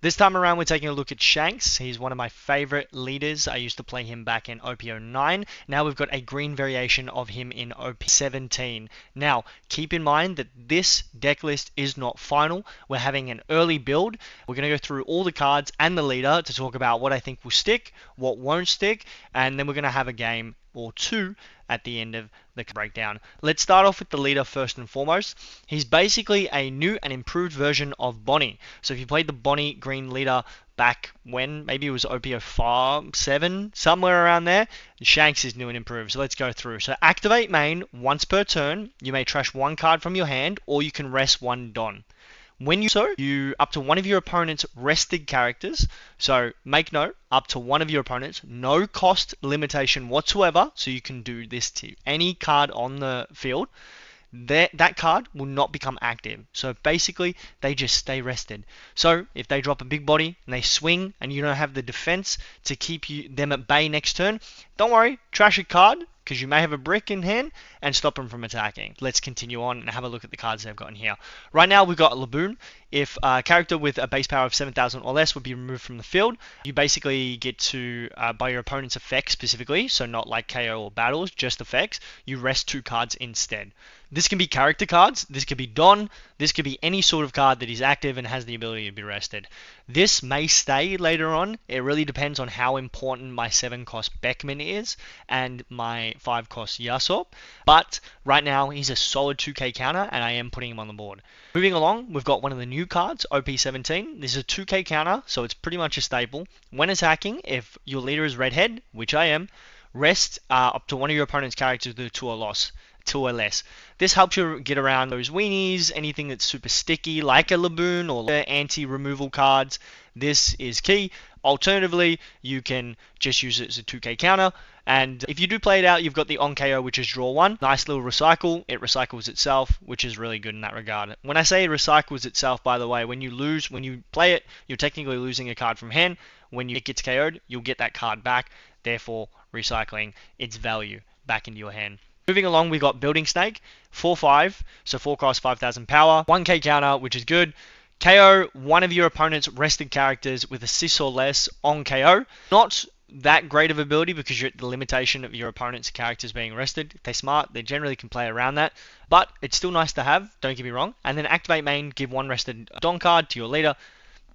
This time around, we're taking a look at Shanks. He's one of my favorite leaders. I used to play him back in OP09. Now we've got a green variation of him in OP17. Now, keep in mind that this deck list is not final. We're having an early build. We're going to go through all the cards and the leader to talk about what I think will stick, what won't stick, and then we're going to have a game or two at the end of the breakdown. Let's start off with the leader first and foremost. He's basically a new and improved version of Bonnie. So if you played the Bonnie green leader back when, maybe it was OP17, somewhere around there, Shanks is new and improved. So let's go through. So activate main once per turn. You may trash one card from your hand, or you can rest one Don. When you up to one of your opponent's rested characters, so make note, up to one of your opponents, no cost limitation whatsoever, so you can do this to any card on the field, that card will not become active. So basically, they just stay rested. So if they drop a big body and they swing and you don't have the defense to keep them at bay next turn, don't worry, trash a card, because you may have a brick in hand and stop them from attacking. Let's continue on and have a look at the cards they've got in here. Right now we've got Laboon. If a character with a base power of 7,000 or less would be removed from the field, you basically get to, by your opponent's effects specifically, so not like KO or battles, just effects, you rest two cards instead. This can be character cards, this could be Don, this could be any sort of card that is active and has the ability to be rested. This may stay later on. It really depends on how important my 7-cost Beckman is and my 5-cost Yasop. But right now, he's a solid 2k counter, and I am putting him on the board. Moving along, we've got one of the new cards, OP17. This is a 2k counter, so it's pretty much a staple. When attacking, if your leader is redhead, which I am, rest up to one of your opponent's characters with a 2 or less. This helps you get around those weenies, anything that's super sticky, like a Laboon or anti-removal cards. This is key. Alternatively, you can just use it as a 2k counter. And if you do play it out, you've got the on KO, which is draw 1. Nice little recycle. It recycles itself, which is really good in that regard. When I say it recycles itself, by the way, when you play it, you're technically losing a card from hand. When it gets KO'd, you'll get that card back, therefore recycling its value back into your hand. Moving along, we've got Building Snake, 4/5, so 4 cost, 5,000 power, 1k counter, which is good. KO one of your opponent's rested characters with a 6 or less on KO. Not that great of ability because you're at the limitation of your opponent's characters being rested. If they're smart, they generally can play around that, but it's still nice to have, don't get me wrong. And then activate main, give one rested Don card to your leader.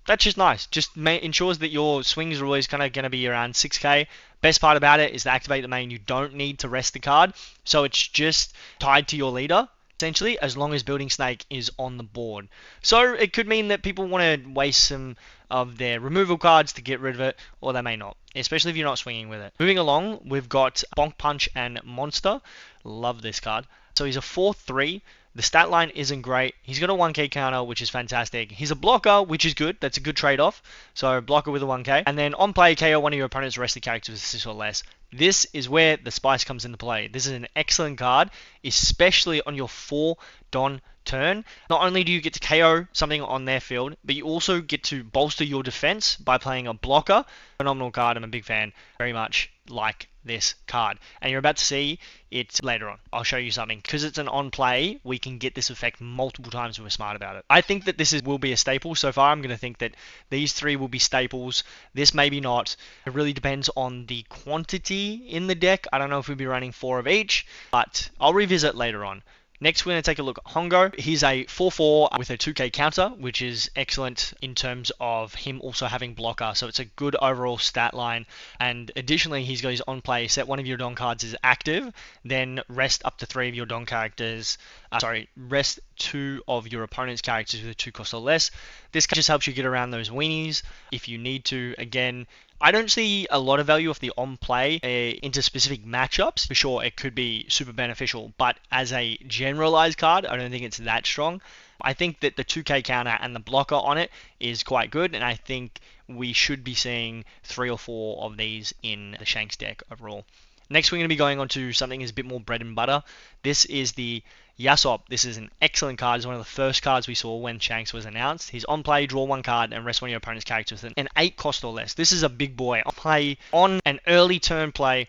That's just nice. Just ensures that your swings are always kind of going to be around 6k. Best part about it is to activate the main, you don't need to rest the card. So it's just tied to your leader, essentially, as long as Building Snake is on the board. So it could mean that people want to waste some of their removal cards to get rid of it, or they may not, especially if you're not swinging with it. Moving along, we've got Bonk Punch and Monster. Love this card. So he's a 4/3. The stat line isn't great. He's got a 1k counter, which is fantastic. He's a blocker, which is good. That's a good trade-off. So blocker with a 1k. And then on play, KO one of your opponent's rested characters with 6 or less. This is where the spice comes into play. This is an excellent card, especially on your 4 Don turn. Not only do you get to KO something on their field, but you also get to bolster your defense by playing a blocker. Phenomenal card. I'm a big fan. Very much like this card. And you're about to see it later on. I'll show you something. Because it's an on play, we can get this effect multiple times when we're smart about it. I think that this will be a staple. So far, I'm going to think that these 3 will be staples. This maybe not. It really depends on the quantity in the deck. I don't know if we'll be running 4 of each, but I'll revisit later on. Next, we're going to take a look at Hongo. He's a 4/4 with a 2k counter, which is excellent in terms of him also having blocker. So it's a good overall stat line. And additionally, he's got his on play. Set one of your Don cards is active, then rest up to 3 of your Don characters. Rest 2 of your opponent's characters with a 2 cost or less. This just helps you get around those weenies if you need to. Again, I don't see a lot of value of the on play into specific matchups. For sure, it could be super beneficial, but as a generalized card, I don't think it's that strong. I think that the 2k counter and the blocker on it is quite good, and I think we should be seeing 3 or 4 of these in the Shanks deck overall. Next, we're going to be going on to something that's a bit more bread and butter. This is the Yasop. This is an excellent card. It's one of the first cards we saw when Shanks was announced. He's on play, draw 1 card, and rest one of your opponent's characters with an 8 cost or less. This is a big boy. On play, on an early turn play,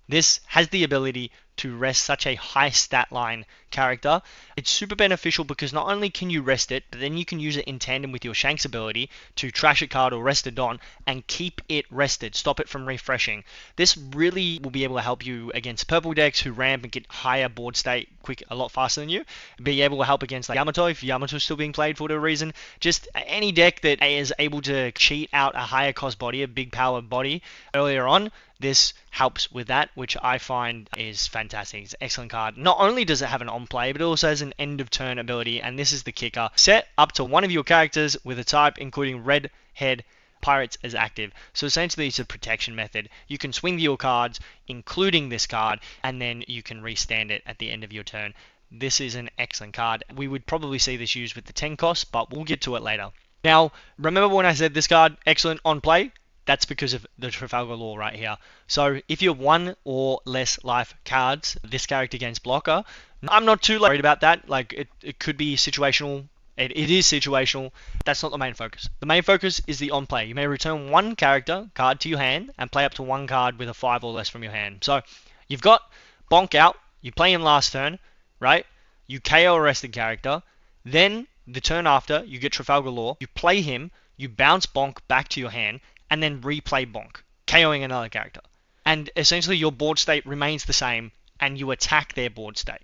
this has the ability to rest such a high stat line character. It's super beneficial because not only can you rest it, but then you can use it in tandem with your Shanks ability to trash a card or rest a Don and keep it rested, stop it from refreshing. This really will be able to help you against purple decks who ramp and get higher board state quick a lot faster than you. Be able to help against like Yamato if Yamato's still being played for whatever reason. Just any deck that is able to cheat out a higher cost body, a big power body earlier on. This helps with that, which I find is fantastic. It's an excellent card. Not only does it have an on-play, but it also has an end-of-turn ability, and this is the kicker. Set up to one of your characters with a type including red, head, pirates as active. So essentially it's a protection method. You can swing your cards, including this card, and then you can restand it at the end of your turn. This is an excellent card. We would probably see this used with the 10 cost, but we'll get to it later. Now, remember when I said this card, excellent on play? That's because of the Trafalgar Law right here. So if you have 1 or less life cards, this character gains blocker. I'm not too worried about that. Like it could be situational. It is situational. That's not the main focus. The main focus is the on play. You may return 1 character card to your hand and play up to 1 card with a 5 or less from your hand. So you've got Bonk out. You play him last turn, right? You KO a rested character. Then the turn after, you get Trafalgar Law. You play him. You bounce Bonk back to your hand. And then replay Bonk, KOing another character. And essentially your board state remains the same, and you attack their board state.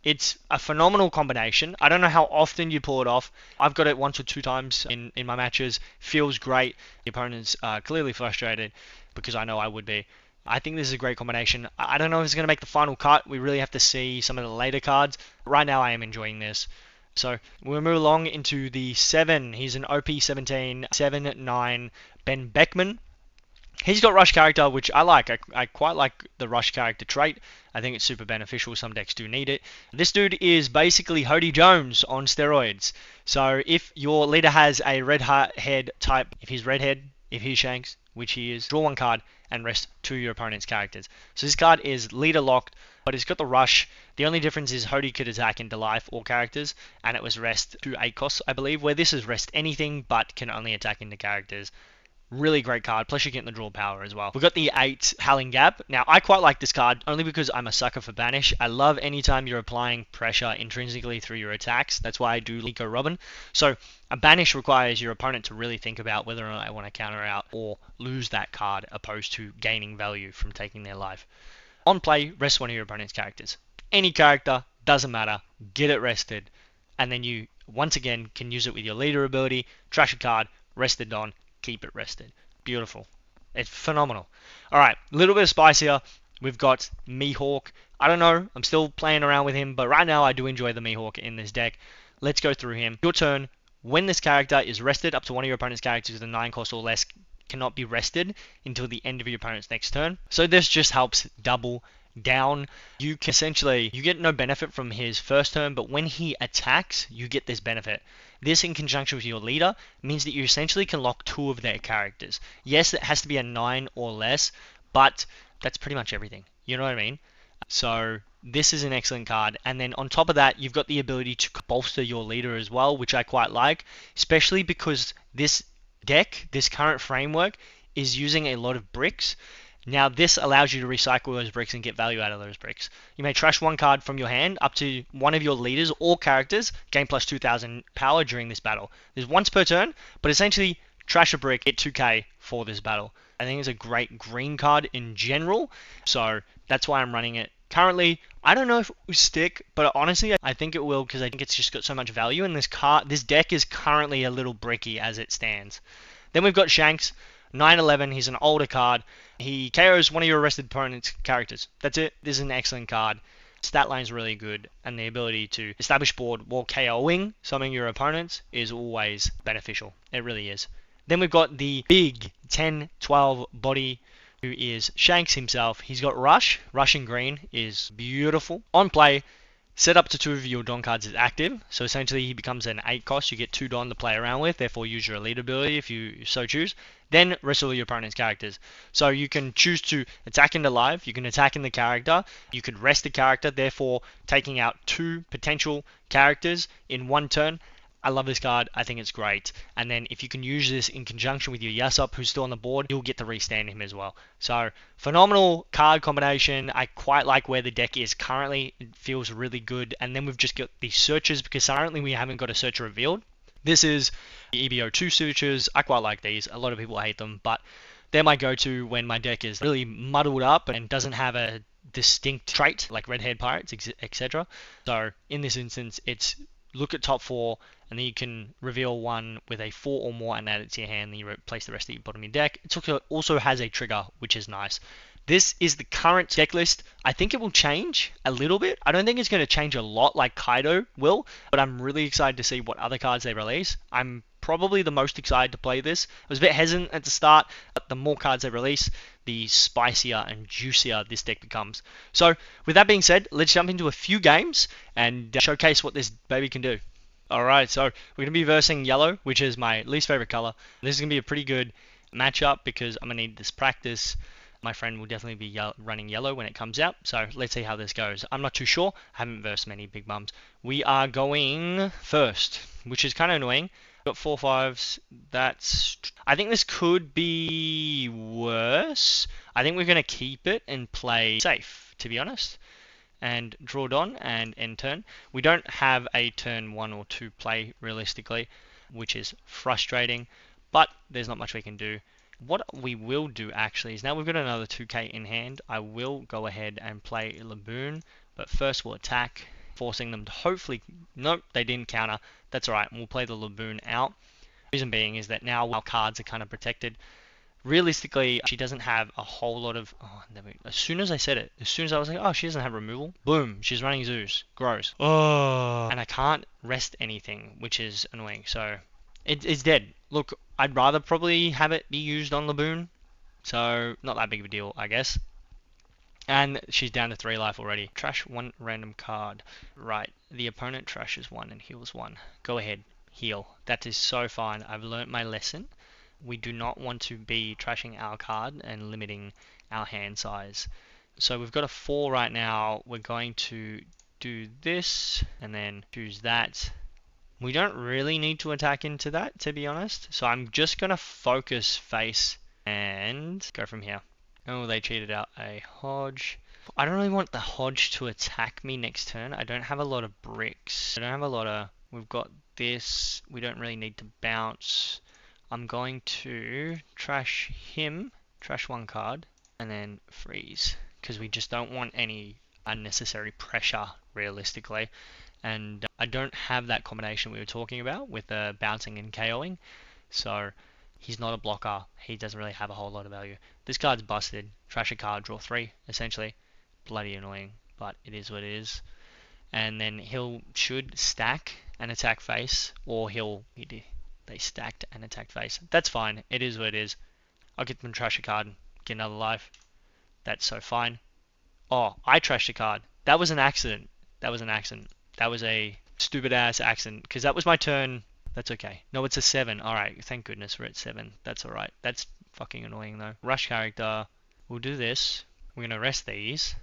It's a phenomenal combination. I don't know how often you pull it off. I've got it 1 or 2 times in my matches. Feels great. The opponent's clearly frustrated, because I know I would be. I think this is a great combination. I don't know if it's going to make the final cut. We really have to see some of the later cards. Right now I am enjoying this. So we'll move along into the 7. He's an OP17 7-9 Ben Beckman. He's got Rush Character, which I like. I quite like the Rush Character trait. I think it's super beneficial. Some decks do need it. This dude is basically Hody Jones on steroids. So if your leader has a red head type, if he's redhead, if he's Shanks, which he is, draw 1 card and rest 2 of your opponent's characters. So this card is leader locked, but it's got the rush. The only difference is Hody could attack into life or characters, and it was rest to 8 costs, I believe, where this is rest anything, but can only attack into characters. Really great card, plus you're getting the draw power as well. We've got the 8 Howling Gap. Now, I quite like this card, only because I'm a sucker for Banish. I love anytime you're applying pressure intrinsically through your attacks. That's why I do Liko Robin. So, a Banish requires your opponent to really think about whether or not they want to counter out or lose that card, opposed to gaining value from taking their life. On play, rest one of your opponent's characters. Any character, doesn't matter, get it rested. And then you, once again, can use it with your leader ability, trash a card, rest it on, keep it rested. Beautiful. It's phenomenal. Alright, a little bit of spice here. We've got Mihawk. I don't know, I'm still playing around with him, but right now I do enjoy the Mihawk in this deck. Let's go through him. Your turn. When this character is rested, up to one of your opponent's characters with a 9 cost or less cannot be rested until the end of your opponent's next turn. So this just helps double down. You can essentially, you get no benefit from his first turn, but when he attacks, you get this benefit. This, in conjunction with your leader, means that you essentially can lock 2 of their characters. Yes, it has to be a 9 or less, but that's pretty much everything. You know what I mean? So this is an excellent card. And then on top of that, you've got the ability to bolster your leader as well, which I quite like, especially because this deck, this current framework, is using a lot of bricks. Now this allows you to recycle those bricks and get value out of those bricks. You may trash 1 card from your hand up to one of your leaders or characters, gain plus 2000 power during this battle. There's once per turn, but essentially trash a brick, get 2k for this battle. I think it's a great green card in general, so that's why I'm running it. Currently, I don't know if it will stick, but honestly, I think it will because I think it's just got so much value, and this deck is currently a little bricky as it stands. Then we've got Shanks, 9/11, he's an older card. He KOs one of your arrested opponent's characters. That's it. This is an excellent card. Stat line's really good, and the ability to establish board while KOing some of your opponents is always beneficial. It really is. Then we've got the big 10/12 body, who is Shanks himself. He's got Rush. Rush in green is beautiful. On play, set up to 2 of your Don cards as active. So essentially he becomes an 8 cost. You get 2 Don to play around with. Therefore use your elite ability if you so choose. Then rest all your opponent's characters. So you can choose to attack into live. You can attack in the character. You could rest the character, therefore taking out 2 potential characters in 1 turn. I love this card. I think it's great. And then if you can use this in conjunction with your Yasop, who's still on the board, you'll get to restand him as well. So phenomenal card combination. I quite like where the deck is currently. It feels really good. And then we've just got these searches because currently we haven't got a searcher revealed. This is the EBO2 searches. I quite like these. A lot of people hate them, but they're my go-to when my deck is really muddled up and doesn't have a distinct trait like red-haired pirates, etc. So in this instance, it's look at top 4, and then you can reveal one with a 4 or more and add it to your hand, then you place the rest at your bottom of your deck. It also has a trigger, which is nice. This is the current deck list. I think it will change a little bit. I don't think it's going to change a lot like Kaido will, but I'm really excited to see what other cards they release. I'm probably the most excited to play this. I was a bit hesitant at the start, but the more cards they release, the spicier and juicier this deck becomes. So with that being said, let's jump into a few games and showcase what this baby can do. Alright, so we're going to be versing yellow, which is my least favorite color. This is going to be a pretty good matchup because I'm going to need this practice. My friend will definitely be running yellow when it comes out, so let's see how this goes. I'm not too sure. I haven't versed many big bums. We are going first, which is kind of annoying. Got 4 5s. I think this could be worse. I think we're going to keep it and play safe, to be honest. And draw Don and end turn. We don't have a turn 1 or 2 play realistically, which is frustrating, but there's not much we can do. What we will do actually is now we've got another 2k in hand, I will go ahead and play Laboon, but first we'll attack, forcing them to hopefully, nope, they didn't counter. That's alright, we'll play the Laboon out. Reason being is that now our cards are kind of protected. Realistically, she doesn't have a whole lot of... Oh, as soon as I said it, as soon as I was like, oh, she doesn't have removal, boom, she's running Zeus. Gross. Oh, and I can't rest anything, which is annoying. So it's dead. Look, I'd rather probably have it be used on Laboon. So not that big of a deal, I guess. And she's down to 3 life already. Trash 1 random card. Right, the opponent trashes 1 and heals 1. Go ahead, heal. That is so fine. I've learnt my lesson. We do not want to be trashing our card and limiting our hand size. So we've got a 4 right now. We're going to do this and then choose that. We don't really need to attack into that, to be honest. So I'm just going to focus face and go from here. Oh, they cheated out a Hodge. I don't really want the Hodge to attack me next turn. I don't have a lot of bricks. I don't have a lot of... We've got this. We don't really need to bounce. I'm going to trash him, trash 1 card, and then freeze, because we just don't want any unnecessary pressure, realistically. And I don't have that combination we were talking about with the bouncing and KOing, so he's not a blocker. He doesn't really have a whole lot of value. This card's busted. Trash a card, draw 3, essentially. Bloody annoying, but it is what it is. And then should stack and attack face, or they stacked and attacked face. That's fine. It is what it is. I'll get them to trash a card and get another life. That's so fine. Oh, I trashed a card. That was an accident. That was an accident. That was a stupid ass accident because that was my turn. That's okay. No, it's a 7. Alright, thank goodness we're at 7. That's alright. That's fucking annoying though. Rush character. We'll do this. We're going to rest these.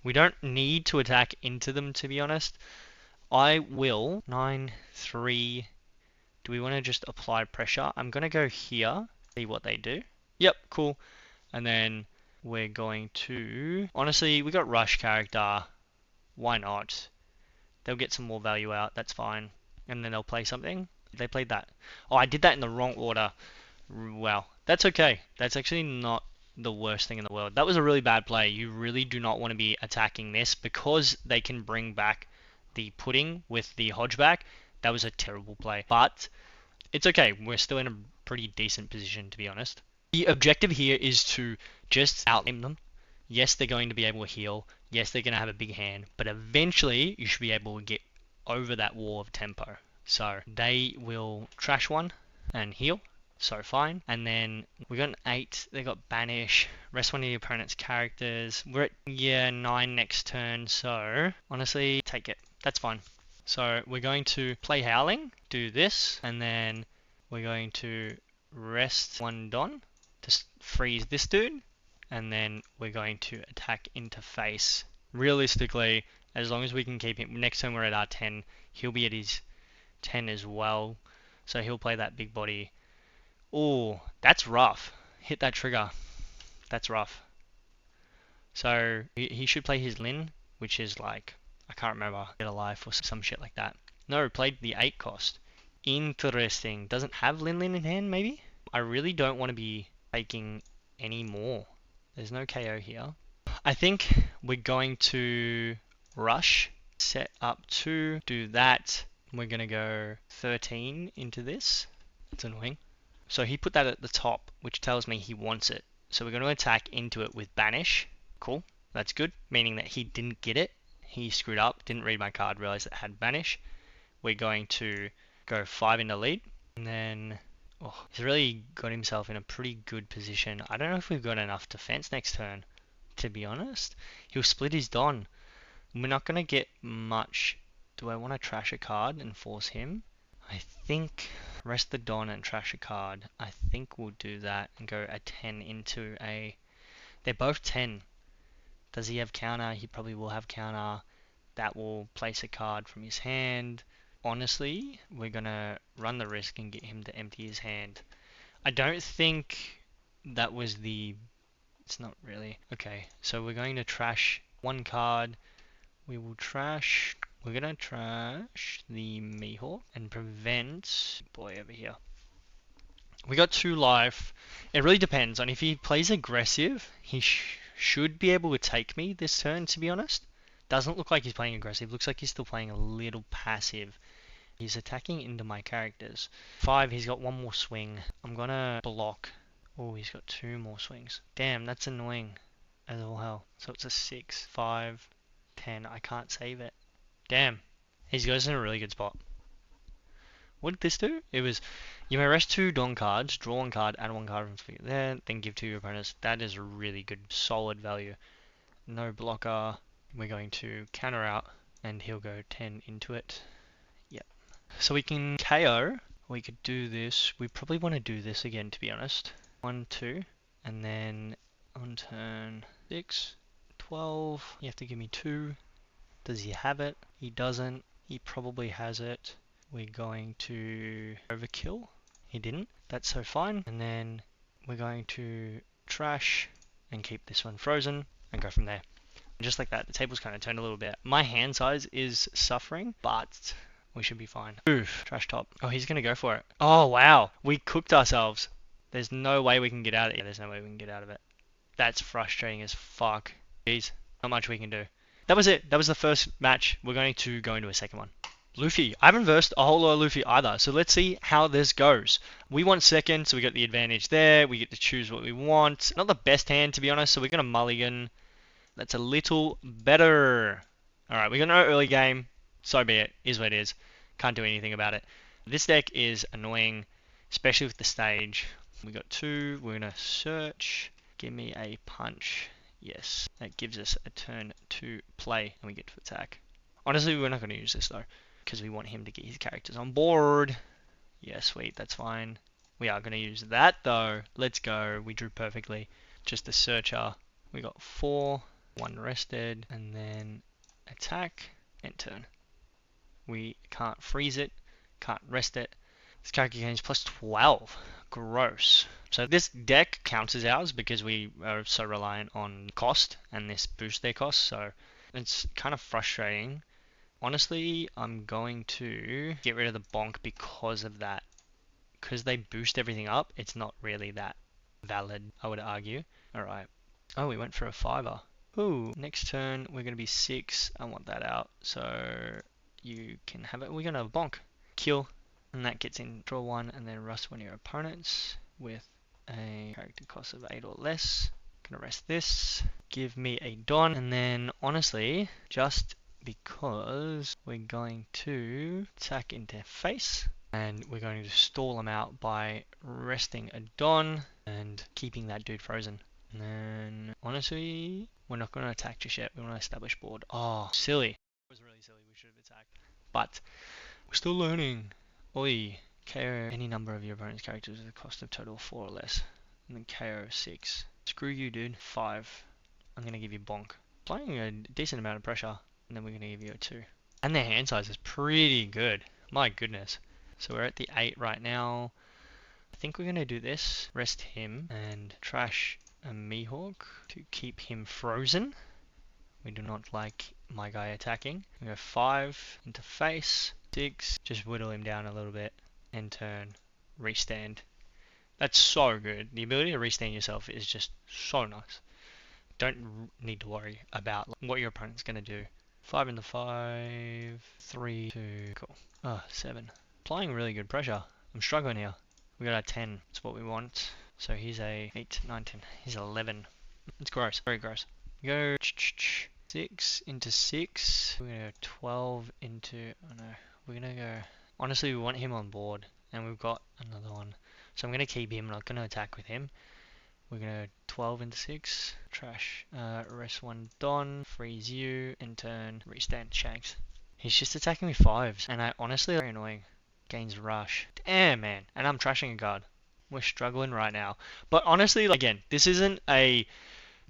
We don't need to attack into them, to be honest. I will 9, 3. Do we want to just apply pressure? I'm going to go here, see what they do. Yep, cool. And then we're going to... Honestly, we got rush character. Why not? They'll get some more value out. That's fine. And then they'll play something. They played that. Oh, I did that in the wrong order. Wow. That's okay. That's actually not the worst thing in the world. That was a really bad play. You really do not want to be attacking this because they can bring back the pudding with the Hodgeback. That was a terrible play. But it's okay. We're still in a pretty decent position, to be honest. The objective here is to just out-aim them. Yes, they're going to be able to heal. Yes, they're going to have a big hand. But eventually, you should be able to get over that wall of tempo. So they will trash 1 and heal. So fine. And then we got an 8. They got banish. Rest one of the opponent's characters. We're at 9 next turn. So honestly, take it. That's fine. So we're going to play Howling. Do this. And then we're going to rest 1 Don to freeze this dude. And then we're going to attack into face. Realistically, as long as we can keep him, next time we're at R10, he'll be at his 10 as well. So he'll play that big body. Oh, that's rough. Hit that trigger. That's rough. So he should play his Lin, which is like, I can't remember, Get a Life or some shit like that. No, played the 8 cost. Interesting. Doesn't have Lin in hand, maybe? I really don't want to be taking any more. There's no KO here. I think we're going to rush, set up 2, do that. We're going to go 13 into this. It's annoying. So he put that at the top, which tells me he wants it. So we're going to attack into it with Banish. Cool. That's good. Meaning that he didn't get it. He screwed up. Didn't read my card. Realized it had Banish. We're going to go 5 into lead. And then... oh, he's really got himself in a pretty good position. I don't know if we've got enough defense next turn, to be honest. He'll split his Don. We're not going to get much. Do I want to trash a card and force him? I think rest the Don and trash a card. I think we'll do that and go a 10 into a... they're both 10. Does he have counter? He probably will have counter. That will place a card from his hand. Honestly, we're going to run the risk and get him to empty his hand. I don't think that was the... it's not really. Okay, so we're going to trash one card. We will trash... we're going to trash the Mihawk and prevent... boy over here. We got 2 life. It really depends on if he plays aggressive. He should be able to take me this turn, to be honest. Doesn't look like he's playing aggressive. Looks like he's still playing a little passive. He's attacking into my characters. 5, he's got 1 more swing. I'm gonna block. Oh, he's got 2 more swings. Damn, that's annoying as all hell. So it's a 6, 5, 10. I can't save it. Damn. He's got us in a really good spot. What did this do? It was, you may rest 2 Dawn cards, draw 1 card, add 1 card from there, then give to your opponents. That is a really good, solid value. No blocker. We're going to counter out, and he'll go 10 into it. Yep. So we can KO. We could do this. We probably want to do this again, to be honest. 1, 2, and then on turn 6, 12. You have to give me 2. Does he have it? He doesn't. He probably has it. We're going to overkill. He didn't. That's so fine. And then we're going to trash and keep this one frozen and go from there. And just like that, the table's kind of turned a little bit. My hand size is suffering, but we should be fine. Oof, trash top. Oh, he's going to go for it. Oh, wow. We cooked ourselves. There's no way we can get out of it. Yeah, there's no way we can get out of it. That's frustrating as fuck. Jeez, not much we can do. That was it. That was the first match. We're going to go into a second one. Luffy. I haven't versed a whole lot of Luffy either, so let's see how this goes. We want second, so we got the advantage there. We get to choose what we want. Not the best hand, to be honest, so we're going to mulligan. That's a little better. Alright, we got no early game. So be it. Is what it is. Can't do anything about it. This deck is annoying, especially with the stage. We got 2. We're going to search. Give me a punch. Yes. That gives us a turn to play, and we get to attack. Honestly, we're not going to use this, though, because we want him to get his characters on board. Yeah, sweet. That's fine. We are going to use that, though. Let's go. We drew perfectly. Just a searcher. We got 4. 1 rested, and then attack and turn. We can't freeze it, can't rest it. This character gains plus 12. Gross. So this deck counts as ours because we are so reliant on cost and this boosts their cost, so it's kind of frustrating. Honestly, I'm going to get rid of the bonk because of that. Because they boost everything up, it's not really that valid, I would argue. Alright. Oh, we went for a 5er. Ooh, next turn we're going to be 6. I want that out. So you can have it. We're going to have bonk. Kill. And that gets in draw 1 and then rust one of your opponents with a character cost of 8 or less. Gonna rest this. Give me a Don. And then honestly, just because we're going to attack into face. And we're going to stall him out by resting a Don and keeping that dude frozen. And then, honestly, we're not going to attack just yet. We want to establish board. Oh, silly. It was really silly. We should have attacked. But, we're still learning. Oi. KO any number of your opponent's characters with a cost of total 4 or less. And then KO 6. Screw you, dude. 5. I'm going to give you bonk. Applying a decent amount of pressure. And then we're going to give you a 2. And their hand size is pretty good. My goodness. So we're at the 8 right now. I think we're going to do this. Rest him and trash a Mihawk to keep him frozen. We do not like my guy attacking. We go 5 into face. 6. Just whittle him down a little bit. End turn. Restand. That's so good. The ability to restand yourself is just so nice. Don't need to worry about what your opponent's going to do. 5 into 5. 3, 2. Cool. Oh, 7. Applying really good pressure. I'm struggling here. We got a 10. That's what we want. So he's a 8, 9, 10. He's 11. It's gross. Very gross. Go 6 into 6. We're going to go 12 into... Oh no. We're going to go... Honestly, we want him on board. And we've got another one. So I'm going to keep him. I'm not going to attack with him. We're going to 12 into 6. Trash. Rest 1 Don. Freeze you. And turn. Restand Shanks. He's just attacking with 5s. And I honestly, very annoying. Gains rush. Damn, man. And I'm trashing a guard. We're struggling right now. But honestly, again, this isn't a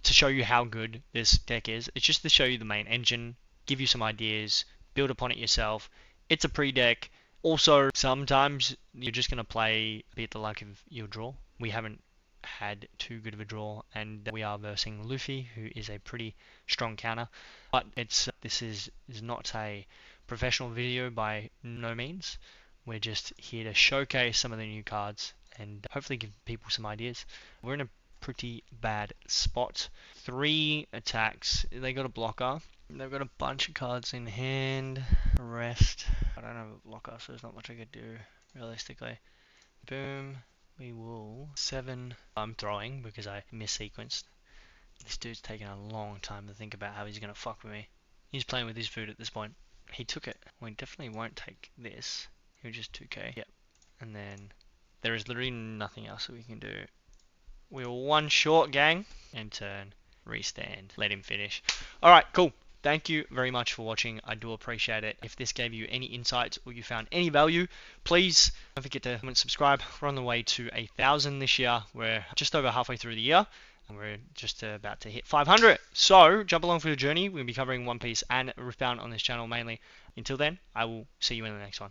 to show you how good this deck is. It's just to show you the main engine, give you some ideas, build upon it yourself. It's a pre-deck. Also, sometimes you're just going to play be at the luck of your draw. We haven't had too good of a draw, and we are versing Luffy, who is a pretty strong counter. But this is not a professional video by no means. We're just here to showcase some of the new cards and hopefully give people some ideas. We're in a pretty bad spot. 3 attacks. They got a blocker. They've got a bunch of cards in hand. Rest. I don't have a blocker, so there's not much I could do realistically. Boom. We will 7. I'm throwing because I missequenced. This dude's taking a long time to think about how he's gonna fuck with me. He's playing with his food at this point. He took it. We definitely won't take this. He'll just 2k. Yep. And then there is literally nothing else that we can do. We're 1 short, gang. And turn. Restand. Let him finish. Alright, cool. Thank you very much for watching. I do appreciate it. If this gave you any insights or you found any value, please don't forget to comment, subscribe. We're on the way to 1,000 this year. We're just over halfway through the year. And we're just about to hit 500. So, jump along for the journey. We'll be covering One Piece and Riftbound on this channel mainly. Until then, I will see you in the next one.